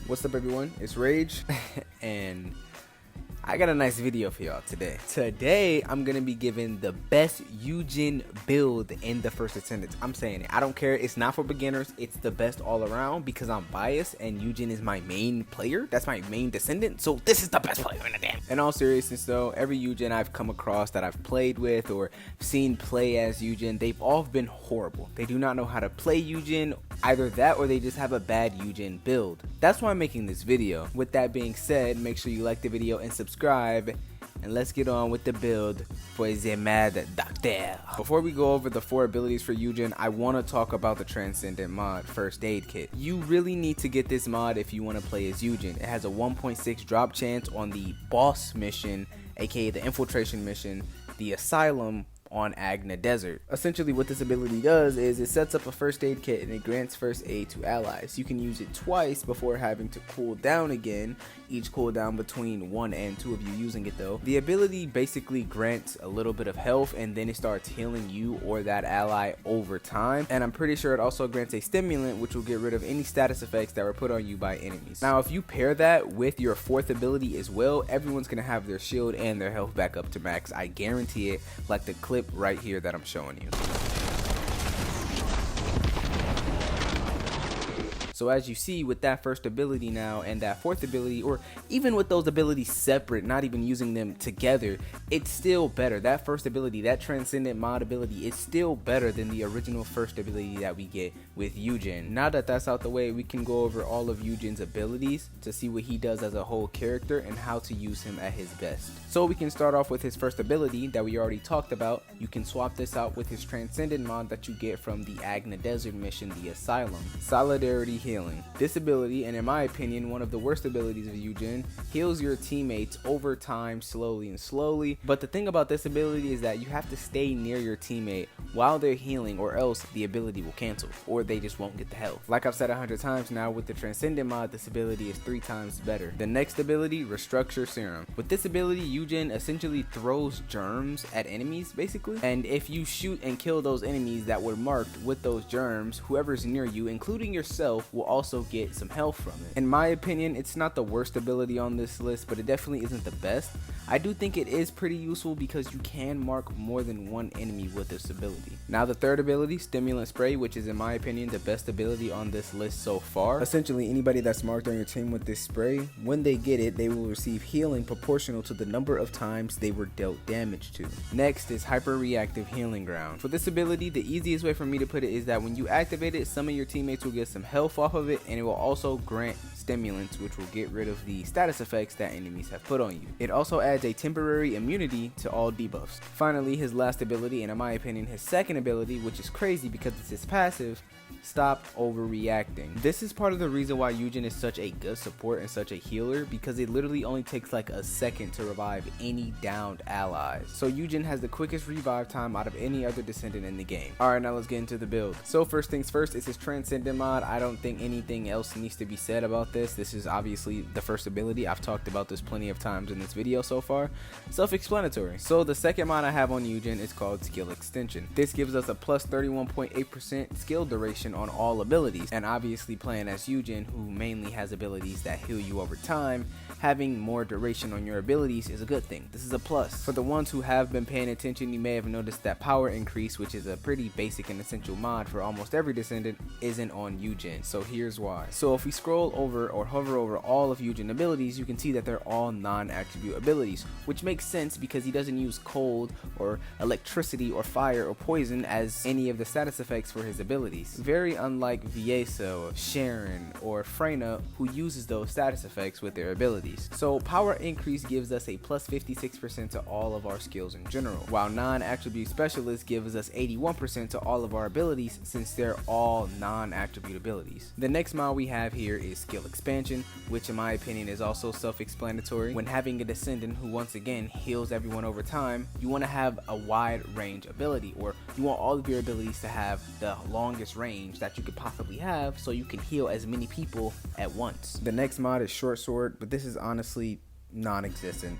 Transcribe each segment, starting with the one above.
What's up everyone, it's Rage and I got a nice video for y'all today. Today I'm gonna be giving the best Yujin build in the first Descendant. I'm saying it, I don't care, it's not for beginners, it's the best all around because I'm biased and Yujin is my main player. That's my main Descendant, so this is the best player in the game. In all seriousness though, every Yujin I've come across that I've played with or seen play as Yujin, they've all been horrible. They do not know how to play Yujin, either that or they just have a bad Yujin build. That's why I'm making this video. With that being said, make sure you like the video and subscribe, and let's get on with the build for the Mad Doctor. Before we go over the 4 abilities for Yujin, I want to talk about the Descendant mod First Aid Kit. You really need to get this mod if you want to play as Yujin. It has a 1.6 drop chance on the boss mission, aka the infiltration mission, the asylum on Agna Desert. Essentially what this ability does is it sets up a first aid kit and it grants first aid to allies. You can use it twice before having to cool down again, each cooldown between 1 and 2 of you using it though. The ability basically grants a little bit of health and then it starts healing you or that ally over time, and I'm pretty sure it also grants a stimulant which will get rid of any status effects that were put on you by enemies. Now if you pair that with your 4th ability as well, everyone's gonna have their shield and their health back up to max. I guarantee it, like the clip right here that I'm showing you. So as you see with that first ability now and that 4th ability, or even with those abilities separate, not even using them together, it's still better. That first ability, that Descendant mod ability, is still better than the original first ability that we get with Yujin. Now that that's out the way, we can go over all of Yujin's abilities to see what he does as a whole character and how to use him at his best. So we can start off with his first ability that we already talked about. You can swap this out with his Descendant mod that you get from the Agna Desert mission, the Asylum. Solidarity Healing. This ability, and in my opinion one of the worst abilities of Yujin, heals your teammates over time slowly, but the thing about this ability is that you have to stay near your teammate while they're healing or else the ability will cancel or they just won't get the health. Like I've said 100 times now, with the Descendant mod this ability is 3 times better. The next ability, Restructure Serum. With this ability Yujin essentially throws germs at enemies basically, and if you shoot and kill those enemies that were marked with those germs, whoever's near you including yourself will also get some health from it. In my opinion, it's not the worst ability on this list, but it definitely isn't the best. I do think it is pretty useful because you can mark more than one enemy with this ability. Now the 3rd ability, Stimulant Spray, which is in my opinion the best ability on this list so far. Essentially anybody that's marked on your team with this spray, when they get it, they will receive healing proportional to the number of times they were dealt damage to. Next is Hyper Reactive Healing Ground. For this ability, the easiest way for me to put it is that when you activate it, some of your teammates will get some health off of it, and it will also grant stimulants which will get rid of the status effects that enemies have put on you. It also adds a temporary immunity to all debuffs. Finally, his last ability, and in my opinion his 2nd ability, which is crazy because it's his passive, Stop Overreacting. This is part of the reason why Yujin is such a good support and such a healer, because it literally only takes like a second to revive any downed allies. So Yujin has the quickest revive time out of any other Descendant in the game. Alright, now let's get into the build. So first things first, it's his Descendant mod. I don't think anything else needs to be said about this. This is obviously the first ability. I've talked about this plenty of times in this video so far. Self-explanatory. So the 2nd mod I have on Yujin is called Skill Extension. This gives us a plus 31.8% skill duration on all abilities, and obviously playing as Yujin, who mainly has abilities that heal you over time, having more duration on your abilities is a good thing. This is a plus. For the ones who have been paying attention, you may have noticed that power increase, which is a pretty basic and essential mod for almost every Descendant, isn't on Yujin. So here's why. So if we scroll over or hover over all of Yujin abilities, you can see that they're all non-attribute abilities, which makes sense because he doesn't use cold or electricity or fire or poison as any of the status effects for his abilities. Very unlike Vieso, Sharon, or Freyna, who uses those status effects with their abilities. So power increase gives us a plus 56% to all of our skills in general, while non-attribute specialist gives us 81% to all of our abilities since they're all non-attribute abilities. The next mod we have here is Skill Expansion, which in my opinion is also self-explanatory. When having a Descendant who once again heals everyone over time, you want to have a wide range ability, or you want all of your abilities to have the longest range that you could possibly have so you can heal as many people at once. The next mod is Short Sword, but this is honestly non-existent.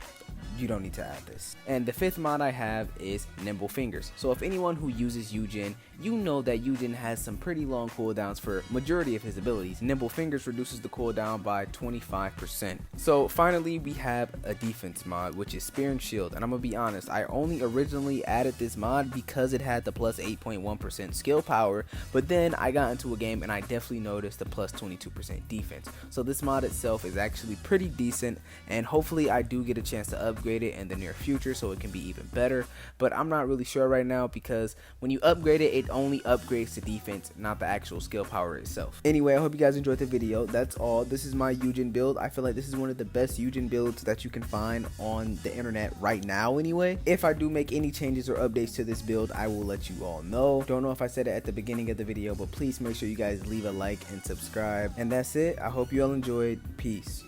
You don't need to add this. And the 5th mod I have is Nimble Fingers. So if anyone who uses Yujin you know that Yujin has some pretty long cooldowns for majority of his abilities. Nimble Fingers reduces the cooldown by 25%. So finally we have a defense mod, which is Spear and Shield, and I'm gonna be honest, I only originally added this mod because it had the plus 8.1% skill power, but then I got into a game and I definitely noticed the plus 22% defense. So this mod itself is actually pretty decent, and hopefully I do get a chance to upgrade it in the near future so it can be even better, but I'm not really sure right now because when you upgrade it, it only upgrades to defense, not the actual skill power itself. Anyway, I hope you guys enjoyed the video. That's all. This is my Yujin build. I feel like this is one of the best Yujin builds that you can find on the internet right now anyway. If I do make any changes or updates to this build, I will let you all know. Don't know if I said it at the beginning of the video, but please make sure you guys leave a like and subscribe. And that's it. I hope you all enjoyed. Peace.